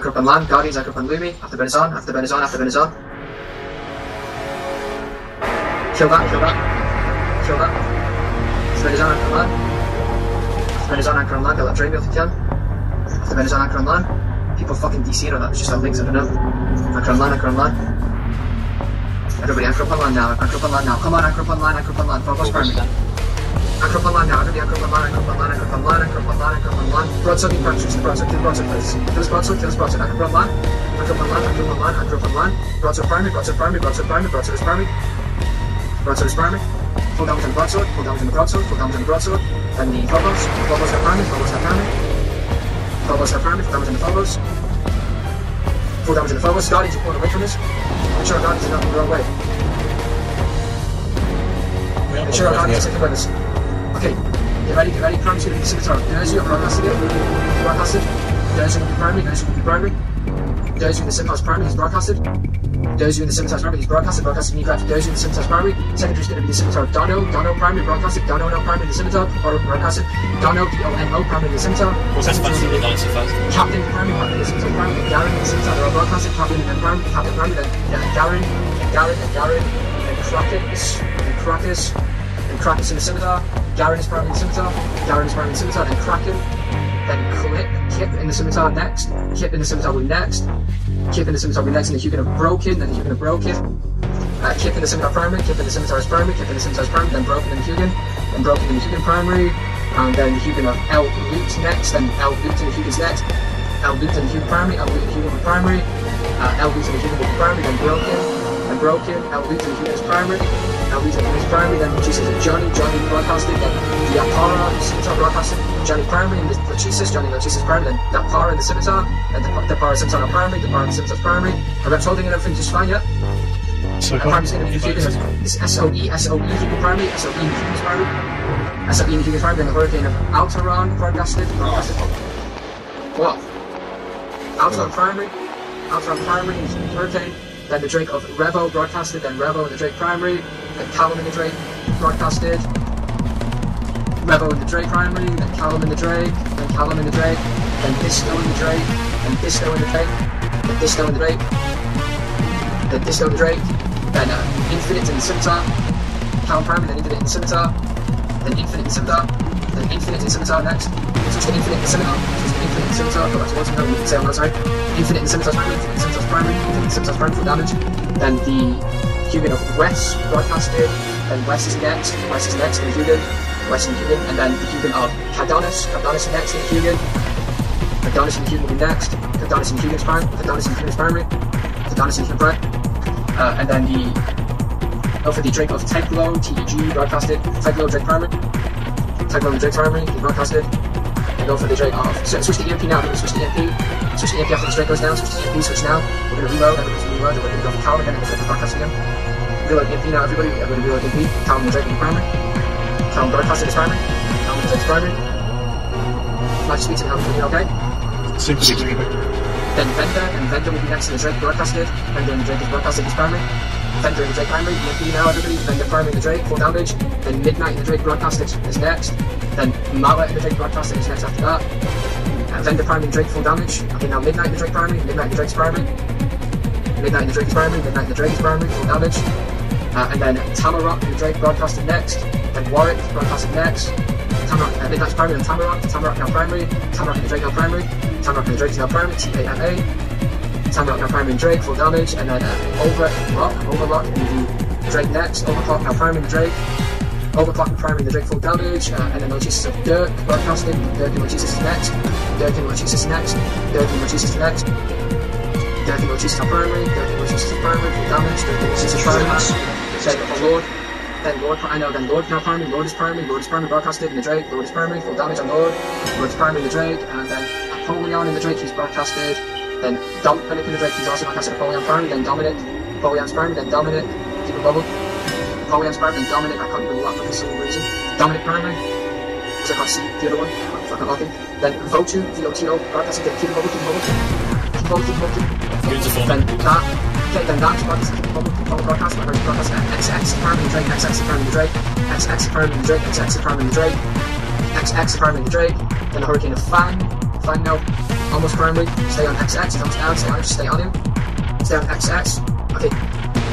Anchor up on land, Guardians, anchor up on Lumi, after Ben is on, after Ben is on, after Ben is on. Kill that, kill that. Kill that. After Ben is on, anchor on land. After Ben is on, anchor on land, get that drain wheel if you can. After Ben is on, anchor on land. People fucking DC'ing on that, it's just how links, I don't know. Anchor on land, anchor on land. Everybody anchor up on land now, anchor up on land now. Come on, anchor up on land, anchor up on land. Focus primary. Anchor up on land now, everybody anchor up on land, anchor up on land, anchor up on land, anchor up on land, anchor up on land. Broadside in practice, the broadside, kill the broadside please. Kill this broadside, anchor up on land. Anchor up on land, anchor up on land, anchor up on land. Broadside primary, broadside primary, broadside primary, broadside is primary. Broadside is primary. Full damage on the broadside, full damage on the broadside, full damage on the broadside. Then the phobos have primary, phobos have primary. Phobos have primary, full damage on the phobos. Full damage on the phobos. Guardians are pulling away from us. Make sure our Guardians are not in the wrong way. Make sure our Guardians are taking with us. Okay, get ready, primary's going to be the scimitar. There's you, broadcasted it. Broadcasted. There's you will be primary, there's you will be primary. There's you in the scimitar's primary, he's broadcasted. There's you in the scimitar's primary, he's broadcasted, broadcasted knee craft. There's you in the scimitar's primary. Secondary's going to be the scimitar. Dono primary, broadcasted. Dono primary in the scimitar, or broadcasted. Dono, D-O-N-O primary in the scimitar. Captain primary, Captain in the scimitar primary. Garen in the scimitar, they're all broadcasted. Captain and then primary, Captain primary, then Garen, then Krakis in the scimitar. Garen is primary in the scimitar. Garen is primary in the scimitar, then Kraken. Then Kip in the scimitar next. Kip in the scimitar will be next. Kip in the scimitar will be next, and the Hugin of Broken, then the Hugin of Broken. Kip in the scimitar primary, Kip in the scimitar is primary, Kip in the scimitar is primary, then Broken in the Hugin. Then Broken in the Hugin primary. And then the Hugin of L Loot next, then L Loot in the Hugin's next. L Loot in the Hugin primary, L Loot in the Hugin will be primary. L Loot in the Hugin will be primary, then Broken, L Loot in the Hugin is primary. L Loot in the Hugin is primary, then Lachesis and Johnny broadcasting, then the Apara scimitar broadcasting, Johnny primary, and the Lachesis primary, then that Para in the scimitar, and the Para scimitar primary, the Para in the scimitar's primary. Our reps holding and everything just fine, yeah? So primary's going to be the Hugin, it's SOE Hugin primary, SOE in the Hugin's primary. SOE in the Hugin's primary, then the Hurricane of Alteron broadcasted. What? Alteron primary in the Hurricane. Then the Drake of Revo broadcasted, then Revo in the Drake primary, then Callum in the Drake broadcasted, Revo in the Drake primary, then Callum in the Drake, then Callum in the Drake, then Disco in the Drake, then Disco in the Drake, then Disco in the Drake, then Disco in the Drake, then Infinite in the scimitar, Callum primary, then Infinite in the scimitar, then Infinite in the scimitar, then Infinite in the scimitar next, switch to Infinite in the scimitar, go back to water, no, we can say on that, sorry. Infinite in the scimitar's primary, Infinite in the scimitar's primary, Infinite in the scimitar's primary for damage. Then the Hugin of West broadcasted, then West is next, in the Hugin, West in the Hugin, and then the Hugin of Cardonis next in the Hugin. Cardonis in the Hugin will be next, Cardonis in the Hugin's primary, Cardonis in the Hugin's primary, Cardonis in the Hugin's primary. And then for the Drake of Teglo, TEG broadcasted, Teglo Drake primary, Teglo in the Drake primary, he broadcasted. And go for the Drake off. So switch to EMP now, switch to EMP. Switch to EMP after the Drake goes down, switch to EMP, switch now. We're going to reload, everybody's going to reload, and we're going to go for Callum again, and the Drake broadcast again. Reload EMP now, everybody, we're going to reload EMP. Callum and the Drake in the primary. Callum broadcasted his primary. Callum and the Drake's primary. Nice to speak to me, how are you doing, okay? Super. Then Vendor will be next to the Drake broadcasted. Vendor and the Drake is broadcasted his primary. Vendor and the Drake primary, EMP now, everybody. Vendor primary and the Drake, full damage. Then Midnight and the Drake broadcasted is next. Then Mala and the Drake broadcasted is next after that. Vendor primary and Drake full damage. Okay, now Midnight and the Drake primary, Midnight and the Drake's primary. Midnight and the Drake is primary, Midnight and the Drake is primary, full damage. And then Tamarok and the Drake broadcasted next. Then Warwick broadcasted next. Midnight's primary, then Tamarok now primary. Tamarok and the Drake now primary. Tamarok and the Drake is now primary, T-A-M-A. Tamarok now primary and Drake, full damage. And then Overlock and the Drake next. Overclock now primary and the Drake. Overclock and primary the Drake full damage, and then Lachesis of Dirk broadcasting. Dirk and Lachesis is next. Dirk and Lachesis next. Dirk and Lachesis next. Dirk and Lachesis are primary. Dirk and Lachesis are primary, full damage. Dirk and Lachesis is primary. Then Lord. Then Lord now primary. Lord is primary broadcasted in the Drake. Lord is primary, full damage on Lord. Lord is primary in the Drake, and then Apollyon in the Drake, he's broadcasted. Then Dominic in the Drake, he's also broadcasted Apollyon primary. Then Dominic. Apollon's primary. Then Dominic. Keep it bubble. Apollon's primary, then Dominic, I can't remember that for some reason. Dominic primary, because I can't see the other one, I'm fucking locking. Then Vulture, VOTO, broadcasting, keep it bubble. Beautiful. Then that's broadcasting, keep it bubble broadcast, XX primary Drake, XX primary Drake, XX primary Drake, XX primary Drake, XX primary Drake, then the Hurricane of Fang, Fine now. Almost primary. Stay on XX. Comes down. Stay on him. Stay on him. Stay on XX. Okay.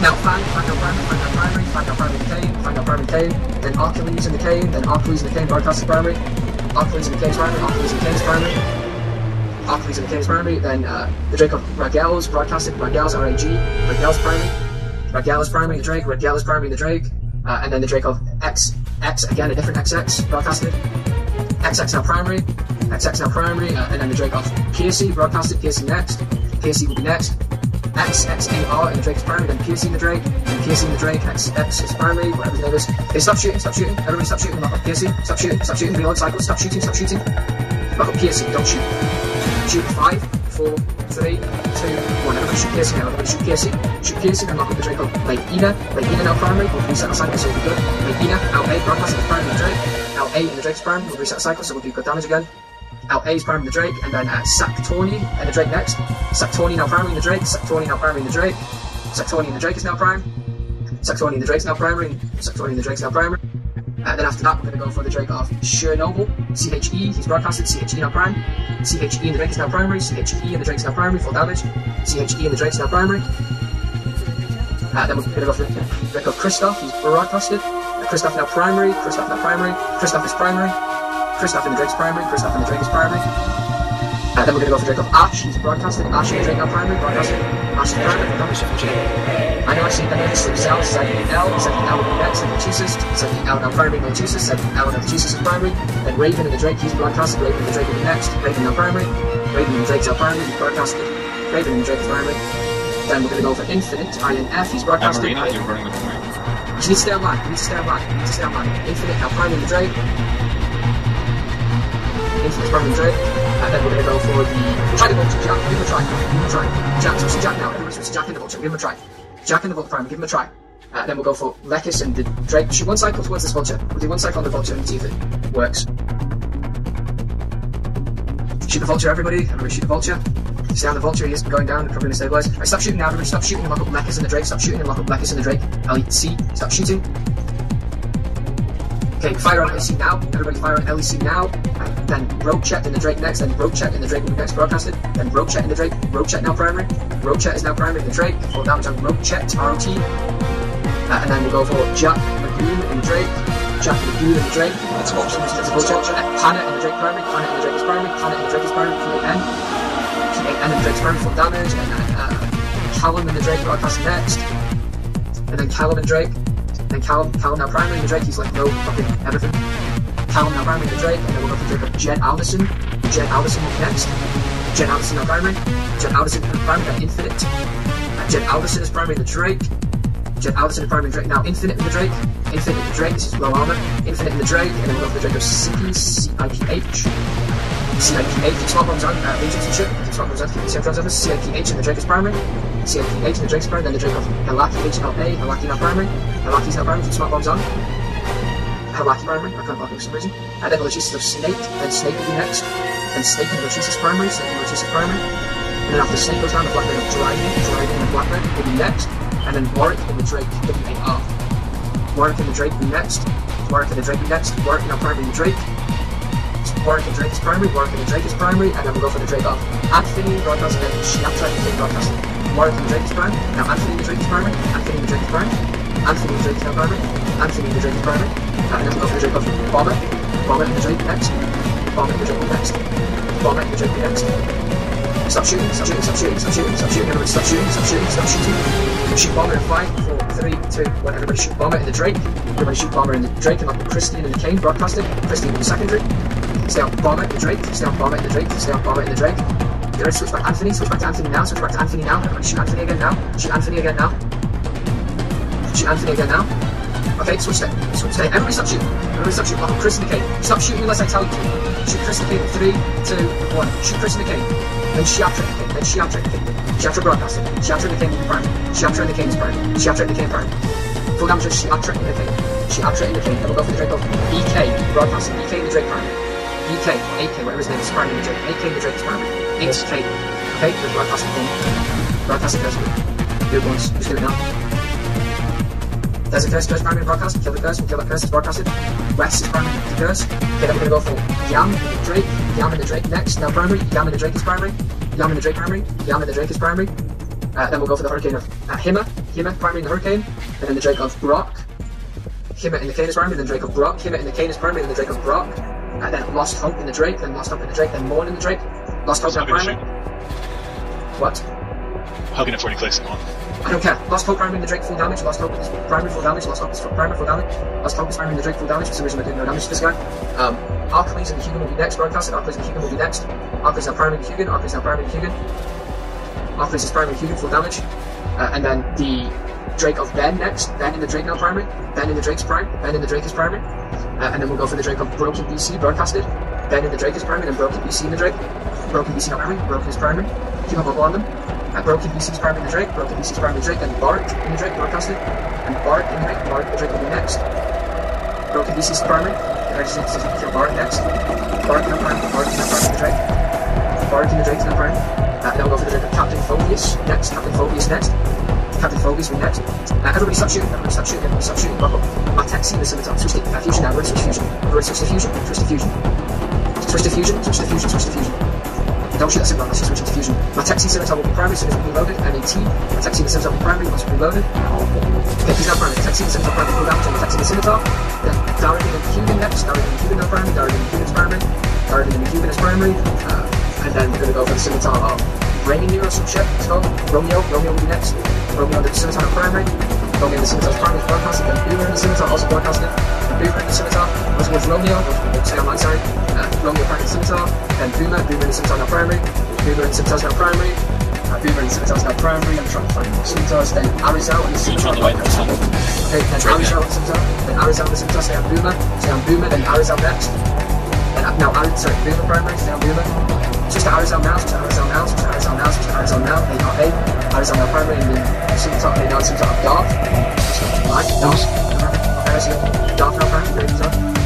Now find out primary. Find out primary in the cane. Find out primary in the cane. Then Archiles in the cane. Then Archiles in the cane. Broadcast is primary. Archiles in the cane is primary. Archiles in the cane is primary. Archiles in the cane is primary. Then the Drake of Ragels broadcasted. Ragels RAG. Ragels primary. Ragel is primary in the Drake. Ragel is primary in the Drake. And then the Drake of X again, a different XX broadcasted. XX now primary. XX now primary. And then the Drake of PSC broadcasted. PSC next. PSC will be next. XAR in the Drake is primary, then PSC in the Drake, then PSC in the Drake, XX is primary, whatever his name is. Okay, stop shooting, everybody stop shooting, lock up PSC, stop shooting, reload cycle, stop shooting, lock up PSC, don't shoot. Shoot 5, 4, 3, 2, 1, everybody shoot PSC now, everybody shoot PSC, then lock up the Drake up. Late Ina now primary, we'll reset the cycle, so we'll be good. Late Ina, out A, broadcasting is primary in the Drake, out A in the Drake's primary, we'll reset the cycle, so we'll do good damage again. Out A is primary in the Drake, and then Sactorni and the Drake next. Sactorni now primary in the Drake, Sactorni now primary in the Drake. Sactorni in the Drake is now prime. Sactorni in the Drake's now primary, Sactorni in the Drake's now primary. And then after that, we're going to go for the Drake of Chernobyl, CHE, he's broadcasted, CHE now prime. CHE in the Drake is now primary, CHE in the Drake's now primary, full damage. CHE in the Drake's now primary. Then we're going to go for the Drake of Christoph, he's broadcasted. Christoph now primary, Christoph now primary, Christoph is primary. Christoph in the Drake's primary, Christoph in the Drake is primary. Then we're going to go for Drake of Ash, he's broadcasted. Ash in the Drake now primary, broadcasted. Ash is primary, I know I see that this is L, second L will be next, second Jesus, second L now primary, no Jesus, second L now Jesus is primary. Then Raven in the Drake, he's broadcasted. Raven in the Drake will be next, Raven now primary. Raven in the Drake's now primary, he's broadcasted. Raven in the Drake is primary. Then we're going to go for Infinite, INF, he's broadcasted. You need to stay online, Infinite now primary in the Drake. Infinite's primary in the Drake. And then we're going to go for the... Try the Vulture, Jack, give him a try. Jack, switch to Jack now, everybody switch to Jack in the Vulture, give him a try. Jack in the Vulture primary, give him a try. Then we'll go for Lekis and the Drake. Shoot one cycle towards this Vulture. We'll do one cycle on the Vulture and see if it works. Shoot the Vulture, everybody shoot the Vulture. Stay on the Vulture, he is going down, probably going to stabilize. Right, stop shooting now, everybody stop shooting and lock up Lekis and the Drake. Stop shooting and lock up Lekis and the Drake. LEC, stop shooting. Okay, fire on LEC now, everybody fire on LEC now. Then rogue check in the Drake next, then rogue check in the Drake will be next broadcasted. Then rogue check in the Drake, rogue check now primary. Rogue check is now primary in the Drake, full damage on rogue check, ROT. And then we'll go for Jack Lagoon in the Drake. Jack Lagoon in the Drake. That's a Vulture. Pana in the Drake primary, Pana in the Drake is primary, Pana in the Drake is primary, PAN. PAN in the Drake's primary, full damage. And then Callum in the Drake broadcasting next. And then Callum in Drake. Then Callum now primary in the Drake, he's like no fucking everything. Callum now primary in the Drake, and then we'll go for Drake of Jen Alderson. Jen Alderson will be next. Jen Alderson now primary. Jen Alderson in the primary, then Infinite. Jen Alderson is primary in the Drake. Jen Alderson is primary in the Drake. Now Infinite in the Drake. Infinite in the Drake, this is low armor. Infinite in the Drake, and then we'll go for the Drake of CIPH. CIPH, smart bombs on, agents and shit. Smart bombs on, keep the same drones on us. CIPH in the Drake is primary. CIPH in the Drake's primary, then the Drake of Halaki HLA. Halaki now primary. Halaki's now primary, keep smart bombs on. Halaki primary, I can't block him for some reason. And then Lachesis of Snake, then Snake will be next. Then Snake and Lachesis primary, Snake and Lachesis primary. And then after Snake goes down, the Black Man of Dryden and Black Man will be next. And then Warwick in the Drake, WAR. Warwick in the Drake will be next. Warwick in the Drake will be next. Warwick now primary in the Drake. Warwick in the Drake is primary, Warwick in the Drake is primary, and then we'll go for the Drake of Anthony broadcasting and Shiatra in the broadcasting. Warwick in the Drake is primary. Now Anthony in the Drake is primary. Anthony in the Drake is primary. Anthony in the Drake is now primary. Anthony in the Drake is primary. And then we'll go for the Drake of Bomber. Bomber in the Drake next. Bomber in the Drake next. Bomber in the Drake next. Stop shooting, stop shooting, stop shooting, stop shooting, stop shooting, everybody stop shooting, stop shooting, stop shooting. Shoot Bomber in 5, 4, 3, 2, 1, everybody shoot Bomber in the Drake. Everybody shoot Bomber in the Drake and lock Christine in the Cane broadcasting. Christine in the secondary. Stay on Bomber in the Drake, stay on Bomber in the Drake, stay on Bomber in the Drake. You're ready to switch back to Anthony, switch back to Anthony now, switch back to Anthony now. Everybody shoot Anthony again now. Shoot Anthony again now. Shoot Anthony again now. Okay, switch there. Switch there. Everybody stop shooting. Everybody stop shooting. Lock Chris in the Cane. Stop shooting unless I tell you to. Shoot Chris in the Cane. 3, 2, 1. Shoot Chris in the Cane. Then Shiatra in the Cane. Then Shiatra in the Cane. Shiatra broadcasting. Shiatra in the Cane will be prime. Shiatra in the Cane is prime. Shiatra in the Cane prime. Full damage of Shiatra in the Cane. Shiatra in the Cane. Then we'll go for the Drake of EK broadcasting. EK in the Drake prime. EK, AK, whatever his name is, primary in the Drake. AK in the Drake is primary. 8K. Okay, good broadcasting home. Broadcasting curse. Do it once. Just do it now. There's a curse primary in broadcast. Kill the curse. We'll kill that curse. It's broadcasted. West is primary in the curse. Okay, then we're going to go for Yam in the Drake. Yam and the Drake next, now primary. Yam and the Drake is primary. Yam and the Drake primary. Yam and the Drake is primary. Then we'll go for the Hurricane of Hima primary in the Hurricane. And then the Drake of Brock. Hima in the Cane is primary, then Drake of Brock. Hima in the Cane is primary, then the Drake of Brock. Then Lost Hope in the Drake, then Lost Hope in the Drake, then Morn in the Drake. Lost Hope now primary. What? Hugging it 40 clicks in one. I don't care. Lost Hope primary in the Drake full damage. Lost Hope is primary full damage. Lost Hope is primary full damage. Lost Hope is primary in the Drake full damage. For some reason I did no damage to this guy. Arcleys and the Hugan will be next. Broadcasted. Arcleys and the Hugan will be next. Arcleys now primary in Hugan. Arcleys now primary in Hugan. Arcleys is primary in Hugan full damage. And then the Drake of Ben next. Ben in the Drake now primary. Ben in the Drake's prime. Ben in the Drake is primary. And then we'll go for the Drake of Broken BC. Broadcasted. Ben in the Drake is primary. Then Broken BC in the Drake. Broken BC now primary. Broken is primary. Keep up on them. Broken BC's primary in the Drake, Broken BC's primary in the Drake, then Bart in the Drake, broadcasted, and Bart in the Drake, Bart the Drake will be next. Broken BC's primary, I just need to kill Bart next. Bart in the primary, Bart in the primary in the Drake. Bart in the Drake in the primary. Then we'll go for the Drake of Captain Phobius next, Captain Phobius next. Captain Phobius will be next. Everybody stop shooting, everybody stop shooting, everybody stop shooting, buck up. Matexi in the scimitar, switch to fusion now, switch to fusion. Switch to fusion, switch to fusion. Switch to fusion, switch to fusion, switch to fusion. Don't shoot that scimitar, let's just switch into fusion. Matexi scimitar will be primary, so it's reloaded. MAT. Matexi the scimitar will be primary, once reloaded. Okay, he's now primary. Matexi the scimitar primary, full damage on Matexi the scimitar. Then Darrigan and Hugan next. Darrigan and Hugan now primary. Darrigan and Hugan's primary. Darrigan and Hugan is primary. And then we're going to go for the scimitar of Raining Near or some shit. It's called Romeo. Romeo will be next. Romeo the scimitar now primary. Romeo the scimitar's primary is broadcasted. Then Boomer in the scimitar also broadcasted. Then Boomer in the scimitar. Also with Romeo. Stay on my side. Romeo primary scimitar. Then Boomer in the scimitar now primary. Boomer in the scimitar's now primary. Boomer in the scimitar's now primary. I'm trying to find more scimitars. Then Arizel in the scimitar. Okay, then Arizel in the scimitar. Then Arizel in the scimitar. Stay on Boomer. Stay on Boomer. Then Arizel next. Then now Boomer primary. Stay on Boomer. Switch to Arizel now. Switch to Arizel now. Switch to Arizel now. Switch to Arizel now. They got A. Arizel now primary in the scimitar. They now scimitar of Darth. Right, Darth. Okay, I see it. Darth now primary.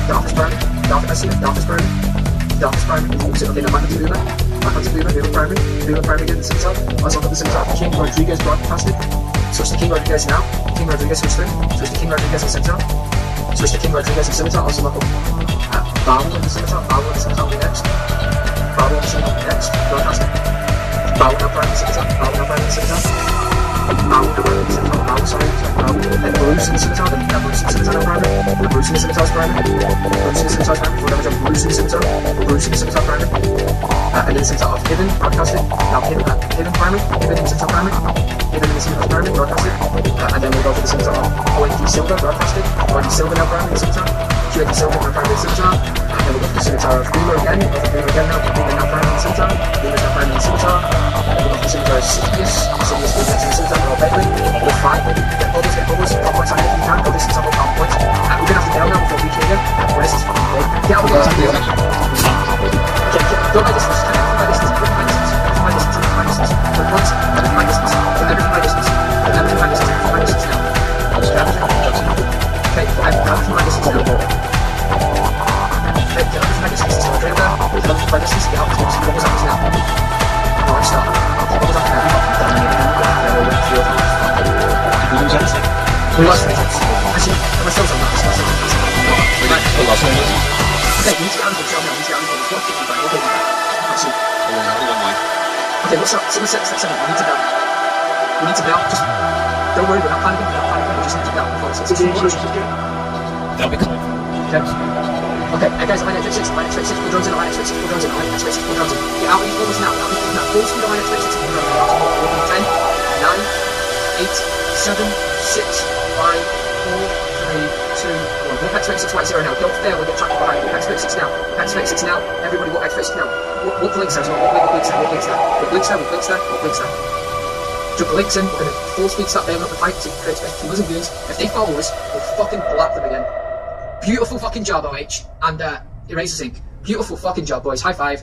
Darth is primary. Darth, I see it. Darth is primary. Darth is primary. Okay, now back onto Boomer. Back onto Boomer. Boomer primary. Boomer primary again. The scimitar. Also got the scimitar of King Rodriguez broadcasted. Switch to King Rodriguez now. King Rodriguez switch through. Switch to King Rodriguez and scimitar. Switch to King Rodriguez and scimitar. Also look up Barlow in the scimitar. Barlow in the scimitar will be next. Barlow in the scimitar will be next. Broadcasted. Barlow now primary scimitar. Barlow now primary scimitar. Barlow now primary scimitar. Barlow, sorry. Then Bruce in the scimitar. Then Bruce in the scimitar now primary. Then Bruce in the scimitar's primary. Bruce in the scimitar's primary. Full damage on Bruce in the scimitar. Bruce in the scimitar primary. And then the scimitar of Hidden broadcasted. Now Hidden primary. Hidden in the scimitar primary. Hidden in the scimitar's primary broadcasted. And then we'll go for the scimitar of OND Silver broadcasted. OND Silver now primary in the scimitar. QND Silver now primary in the scimitar. And then we'll go for the scimitar of Boomer again. We'll go for Boomer again now. Boomer now primary in the scimitar. Boomer's now primary in the scimitar. And then we'll go for the scimitar of Sidious. Sidious will be next in the scimitar. We're all Bailey. We'll fight. Get bubbles. Pop points on it if you can. Go distance on pop points. We're going to have to down now before we kill you. Where's this fucking play? Get out of the way. Okay, don't my distance. Don't my distance. Don't my distance. Don't my distance. Don't my distance. Don't once. Everything my distance. Everything my distance. Everything my distance. Everything my distance now. Okay, everything my distance now. Okay, get everything my distance. So right there. Everything my distance. Get out of the way. Bubbles up now. Alright, stop. Bubbles up now. We lost Matrix. Actually, we're still on that. Okay, we need to get out of the job now. We need to get out of the job. What 50 by okay, actually. Okay, what's up? 7, 6, 7. We need to bail. We need to bail. Just don't worry, we're not panicking. We just need to bail before it's 6. That'll be coming. Okay. Okay, guys, line X 6, line X 6, pull drones in, line X 6, pull drones in, line X 6, pull drones in. Get out of these bubbles now, get out of these bubbles now. Full speed on line X 6, pull drones in. 10, 9, 8, 7, 6, 5, 4, 3, 2, 1. Walk activate 6 white 0 now. Don't fail, we'll get tracked behind. Walk activate 6 now. Walk activate 6 now. Everybody walk activate 6 now. What blinks there as well? What blinks there? What blinks there? What blinks there? What blinks there? What blinks there? Jump blinks in. We're going to full speed start bailing up the fight to create space between us and goons. If they follow us, we'll fucking blap them again. Beautiful fucking job, OH. And Eraser's Inc. Beautiful fucking job, boys. High five.